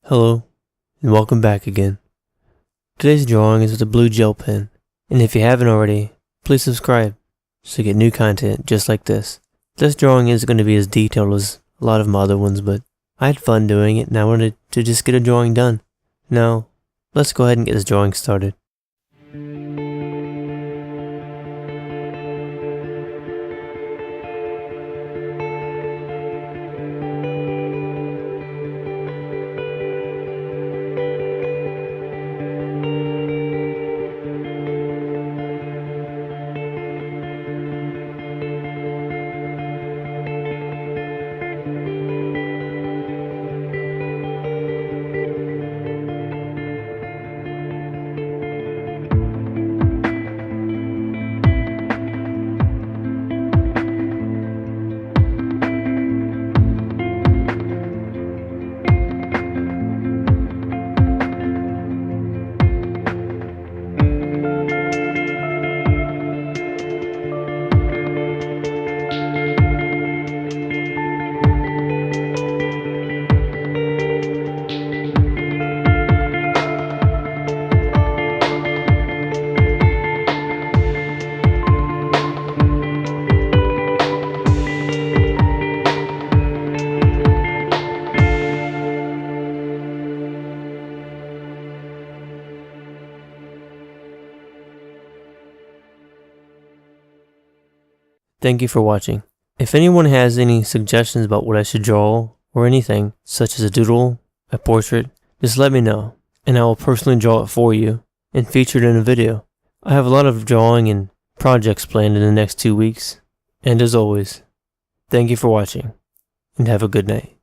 Hello, and welcome back again. Today's drawing is with a blue gel pen, and if you haven't already, please subscribe so you get new content just like this. This drawing isn't going to be as detailed as a lot of my other ones, but I had fun doing it and I wanted to just get a drawing done. Now, let's go ahead and get this drawing started. Thank you for watching. If anyone has any suggestions about what I should draw or anything, such as a doodle, a portrait, just let me know, and I will personally draw it for you and feature it in a video. I have a lot of drawing and projects planned in the next 2 weeks, and as always, thank you for watching, and have a good night.